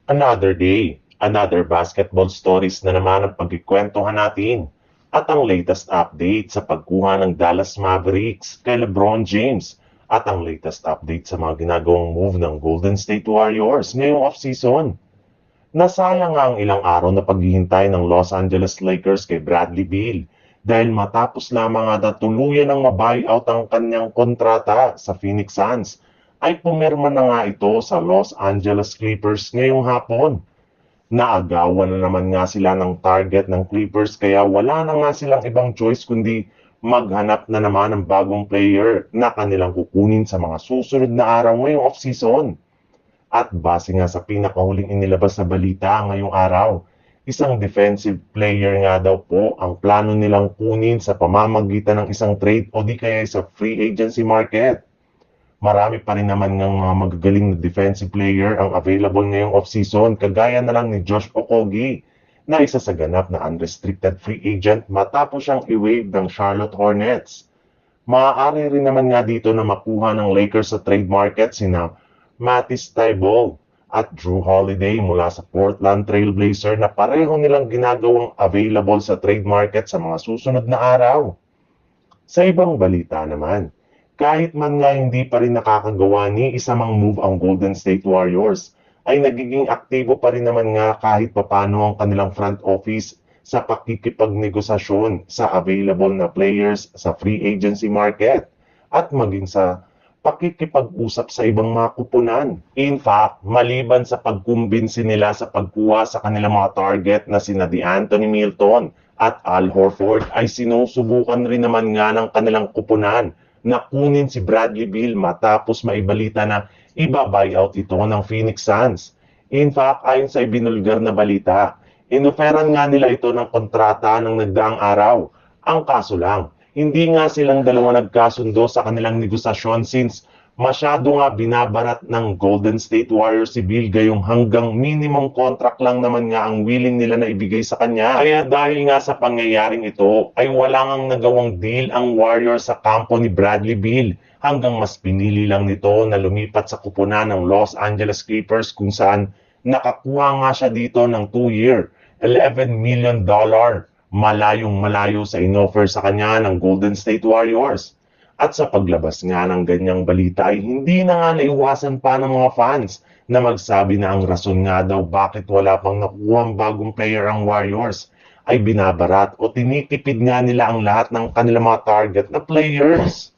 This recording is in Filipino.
Another day, another basketball stories na naman ang pagkikwentuhan natin. At ang latest update sa pagkuha ng Dallas Mavericks kay LeBron James. At ang latest update sa mga ginagawang move ng Golden State Warriors ngayong offseason. Nasayang nga ang ilang araw na paghihintay ng Los Angeles Lakers kay Bradley Beal dahil matapos lamang nga tuluyan ng mabuyout ang kanyang kontrata sa Phoenix Suns ay pumirma na nga ito sa Los Angeles Clippers ngayong hapon. Naagawan na naman nga sila ng target ng Clippers kaya wala na nga silang ibang choice kundi maghanap na naman ng bagong player na kanilang kukunin sa mga susunod na araw ngayong offseason. At base nga sa pinakahuling inilabas na balita ngayong araw, isang defensive player nga daw po ang plano nilang kunin sa pamamagitan ng isang trade o di kaya sa free agency market. Marami pa rin naman ng mga magagaling na defensive player ang available ngayong offseason kagaya na lang ni Josh Okogie na isa sa ganap na unrestricted free agent matapos siyang i-waive ng Charlotte Hornets. Maaari rin naman nga dito na makuha ng Lakers sa trade market sina Matisse Thybulle at Drew Holiday mula sa Portland Trail Blazers na pareho nilang ginagawang available sa trade market sa mga susunod na araw. Sa ibang balita naman, kahit man nga hindi pa rin nakakagawa ni isa mang move ang Golden State Warriors, ay nagiging aktibo pa rin naman nga kahit papano ang kanilang front office sa pakikipagnegosasyon sa available na players sa free agency market at maging sa pakikipag-usap sa ibang mga kupunan. In fact, maliban sa pagkumbinsi nila sa pagkuha sa kanilang mga target na sina Anthony Milton at Al Horford ay sinusubukan rin naman nga ng kanilang kupunan na kunin si Bradley Beal matapos maibalita na iba-buyout ito ng Phoenix Suns. In fact, ayon sa ibinulgar na balita, inoferan nga nila ito ng kontrata ng nagdaang araw. Ang kaso lang, hindi nga silang dalawa nagkasundo sa kanilang negosasyon since masyado nga binabarat ng Golden State Warriors si Bill gayong hanggang minimum contract lang naman nga ang willing nila na ibigay sa kanya. Kaya dahil nga sa pangyayaring ito ay wala ngang nagawang deal ang Warriors sa kampo ni Bradley Beal hanggang mas pinili lang nito na lumipat sa kupunan ng Los Angeles Clippers kung saan nakakuha nga siya dito ng 2-year, $11 million malayong malayo sa inoffer sa kanya ng Golden State Warriors. At sa paglabas nga ng ganyang balita ay hindi na nga naiwasan pa ng mga fans na magsabi na ang rason nga daw bakit wala pang nakuhang bagong player ang Warriors ay binabarat o tinitipid nga nila ang lahat ng kanilang mga target na players.